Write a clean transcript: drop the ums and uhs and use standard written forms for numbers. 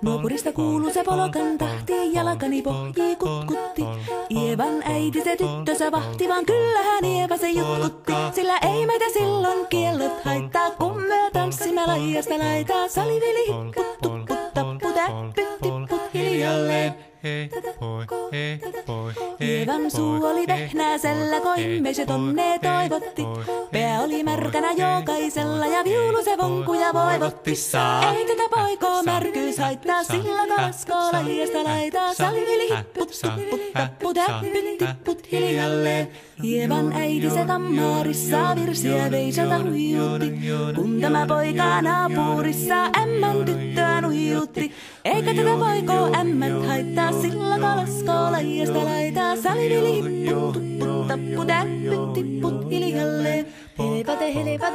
Nuopurista kuuluu se polokan tahti, jalkani pohjii kutkutti. Ievan äiti se tyttönsä vahti, vaan kyllähän Ieva se jutkutti. Sillä ei meitä silloin kiellot haittaa, kun me tanssimme laijasta laitaa. Salivili hipput, tupput, tappu, täppyt, tipput hiljalleen. Ievan suu oli vehnäisellä, koimme se tonne toivotti. Pää oli märkänä jokaisella ja viulu se vonkuja voivotti. Ei tätä poikoo märkyys haittaa, sillä kalaskoo laijasta laitaa. Salivili hipput, tupput, tappu, täppyt, tipput hiljalleen. Ievan äiti se kammarissa virsiä veisalta huijutti. Kun tämä poika naapurissa ämmän tyttöä nuijutti. Eikä tätä poikoo ämmät haittaa, sillä kalaskoo laijasta laitaa. Salivili hipput, tupput, tappu, täppyt, tipput hiljalleen. Helepate, helepate.